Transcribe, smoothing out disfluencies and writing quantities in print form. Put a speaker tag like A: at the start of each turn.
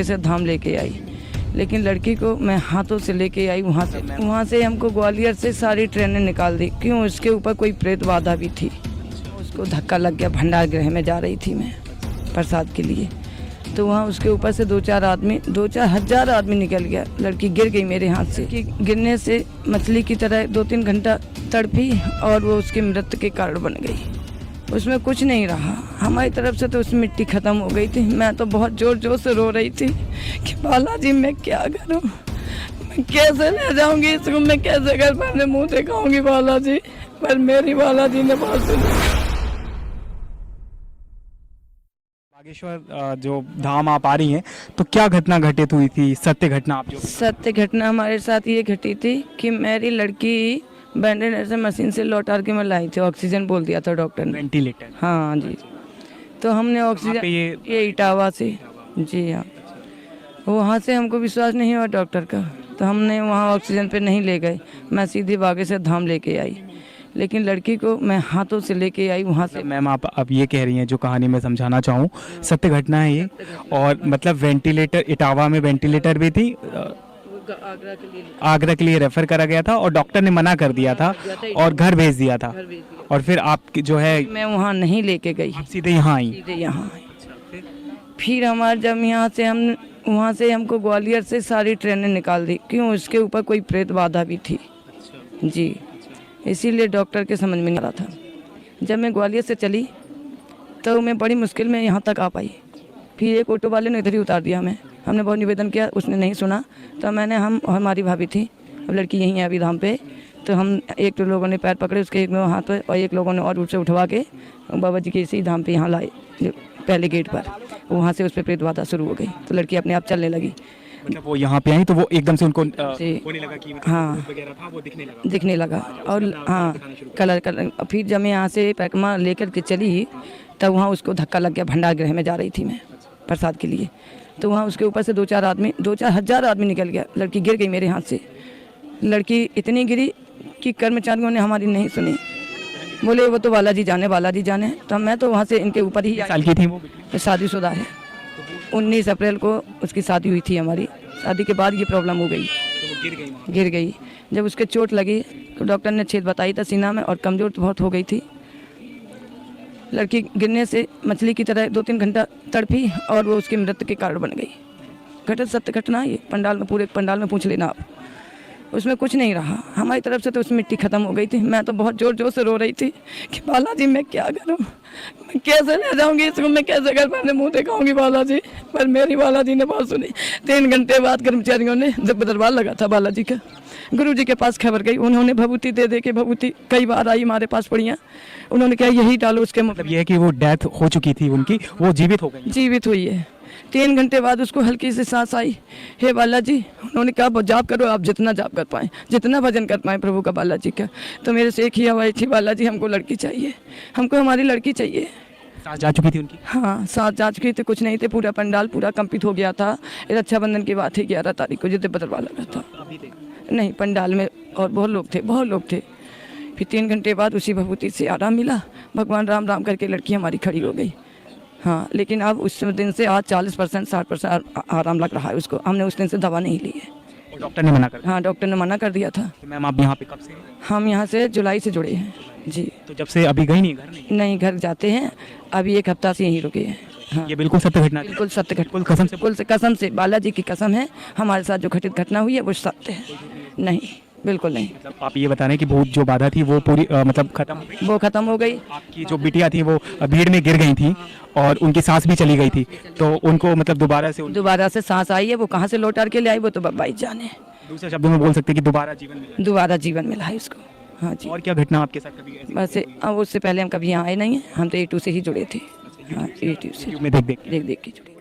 A: बागेश्वर धाम लेके आई, लेकिन लड़की को मैं हाथों से लेके आई वहाँ से हमको ग्वालियर से सारी ट्रेनें निकाल दी। क्यों? उसके ऊपर कोई प्रेत बाधा भी थी, उसको धक्का लग गया। भंडार गृह में जा रही थी मैं प्रसाद के लिए, तो वहाँ उसके ऊपर से 2-4 हजार आदमी निकल गया। लड़की गिर गई मेरे हाथ से। कि गिरने से मछली की तरह 2-3 घंटा तड़पी और वो उसकी मृत्यु के कारण बन गई। उसमें कुछ नहीं रहा हमारी तरफ से, तो उसमें मिट्टी ख़त्म हो गई थी। मैं तो बहुत ज़ोर ज़ोर से रो रही थी कि बालाजी मैं क्या करूं, मैं कैसे ले जाऊंगी इसको, मैं कैसे घर पर अपने मुँह दिखाऊंगी बालाजी। पर मेरी बालाजी ने बात सुनी।
B: बागेश्वर जो धाम आप आ रही हैं, तो क्या घटना घटित हुई थी? सत्य घटना आप जो
A: सत्य घटना हमारे साथ ये घटी थी कि मेरी लड़की वेंटिलेटर मशीन से लौटा के मैं लाई थी। ऑक्सीजन बोल दिया था डॉक्टर ने।
B: वेंटिलेटर?
A: हाँ जी। तो हमने ऑक्सीजन ये इटावा से, जी हाँ, वहाँ से हमको विश्वास नहीं हुआ डॉक्टर का, तो हमने वहाँ ऑक्सीजन पे नहीं ले गए। मैं सीधी बागेश्वर धाम लेके आई, लेकिन लड़की को मैं हाथों से लेके आई वहाँ से।
B: मैम आप ये कह रही हैं, जो कहानी मैं समझाना चाहूँ, सत्य घटना है ये। और मतलब वेंटिलेटर, इटावा में वेंटिलेटर भी थी, आगरा के लिए रेफर करा गया था और डॉक्टर ने मना कर दिया था और घर भेज दिया था। और फिर आप जो है,
A: मैं वहाँ नहीं लेके गई,
B: सीधे यहाँ आई?
A: सीधे यहाँ आई। फिर हमारे जब यहाँ से हम वहाँ से हमको ग्वालियर से सारी ट्रेनें निकाल दी। क्यों? उसके ऊपर कोई प्रेत बाधा भी थी जी, इसीलिए डॉक्टर के समझ में नहीं आ रहा था। जब मैं ग्वालियर से चली तो मैं बड़ी मुश्किल में यहाँ तक आ पाई। फिर एक ऑटो वाले ने इधर ही उतार दिया। हमने बहुत निवेदन किया, उसने नहीं सुना। तो हम और हमारी भाभी थी, अब लड़की यहीं है अभी धाम पे, तो हम एक तो लोगों ने पैर पकड़े उसके, एक हाथ पे, और एक लोगों ने और उससे उठवा के बाबा जी के इसी धाम पे यहाँ लाए पहले गेट पर। वहाँ से उस पर प्रेत बाधा शुरू हो गई, तो लड़की अपने आप चलने लगी।
B: मतलब वो यहाँ पे आई तो वो एकदम से उनको होने लगा कि
A: हाँ
B: वगैरह था, वो
A: दिखने लगा। और हाँ कलर। फिर जब मैं यहाँ से पैकमा लेकर के चली, तब वहाँ उसको धक्का लग गया। भंडार गृह में जा रही थी मैं प्रसाद के लिए, तो वहाँ उसके ऊपर से 2-4 हजार आदमी निकल गया। लड़की गिर गई मेरे हाथ से। लड़की इतनी गिरी कि कर्मचारियों ने हमारी नहीं सुनी, बोले वो तो बालाजी जाने। तो मैं तो वहाँ से इनके ऊपर ही।
B: साल की थी वो?
A: शादीशुदा है। 19 अप्रैल को उसकी शादी हुई थी हमारी। शादी के बाद ये प्रॉब्लम हो गई,
B: तो
A: गिर गई। जब उसके चोट लगी तो डॉक्टर ने छेद बताई था सीना में, और कमज़ोर तो बहुत हो गई थी। लड़की गिरने से मछली की तरह 2-3 घंटा तड़पी और वो उसकी मृत्यु के कारण बन गई। घटित सत्य घटना ये पंडाल में, पूरे पंडाल में पूछ लेना आप। उसमें कुछ नहीं रहा हमारी तरफ से, तो उसमें मिट्टी ख़त्म हो गई थी। मैं तो बहुत ज़ोर ज़ोर से रो रही थी कि बालाजी मैं क्या करूं, मैं कैसे ले जाऊंगी इसको, मैं कैसे घर पर अपने मुँह दिखाऊंगी बालाजी। पर मेरी बालाजी ने बात सुनी। 3 घंटे बाद कर्मचारियों ने, जब दरबार लगा था बालाजी का, गुरु जी के पास खबर गई। उन्होंने भभूति दे के, भभूति कई बार आई हमारे पास पड़ियाँ, उन्होंने कहा यही डालो उसके।
B: मतलब ये है कि वो डेथ हो चुकी थी उनकी, वो जीवित हो गई?
A: जीवित हुई है। 3 घंटे बाद उसको हल्की सी सांस आई। हे बालाजी, उन्होंने कहा जाप करो, आप जितना जाप कर पाएँ, जितना भजन कर पाएँ प्रभु का, बालाजी का। तो मेरे से एक ही आवाज़ थी, बालाजी हमको लड़की चाहिए, हमको हमारी लड़की चाहिए।
B: सांस जा चुकी थी उनकी?
A: हाँ सांस जा चुकी थी, कुछ नहीं थे। पूरा पंडाल पूरा कंप्लीट हो गया था। रक्षाबंधन की बात है, 11 तारीख को, जितने बदरवा लगा था। नहीं, पंडाल में और बहुत लोग थे। फिर 3 घंटे बाद उसी भभूति से आराम मिला। भगवान राम राम करके लड़की हमारी खड़ी हो गई। हाँ, लेकिन अब उस दिन से आज 40% 60% आराम लग रहा है उसको। हमने उस दिन से दवा नहीं ली है।
B: और डॉक्टर ने मना कर दिया?
A: हाँ, डॉक्टर ने मना कर दिया था।
B: तो मैम आप यहाँ पे कब से?
A: हम यहाँ से जुलाई से जुड़े हैं जी।
B: तो जब से अभी गई नहीं घर?
A: नहीं, घर जाते हैं, अभी 1 हफ्ता से यहीं रुके हैं। हाँ,
B: ये बिल्कुल सत्य घटना?
A: बिल्कुल सत्य घटना,
B: कसम से
A: बालाजी की कसम है। हमारे साथ जो घटित घटना हुई है वो सत्य है। नहीं, बिल्कुल नहीं।
B: मतलब आप ये बता रहे हैं कि भूत जो बाधा थी वो पूरी मतलब खत्म हो गई?
A: वो खत्म हो गई।
B: आपकी जो बिटिया थी वो भीड़ में गिर गई थी और उनकी सांस भी चली गई थी, तो उनको मतलब दोबारा से
A: सांस आई है। वो कहाँ से लौटा के ले आई वो तो बाबा ही जाने।
B: दूसरे शब्दों में बोल सकते हैं कि दोबारा जीवन मिला है उसको।
A: हाँ जी।
B: और क्या घटना आपके साथ कभी ऐसी?
A: बस अब उससे पहले हम कभी यहाँ आए नहीं हैं। हम तो A2 से ही जुड़े थे। हाँ, A2 से देख के जुड़े।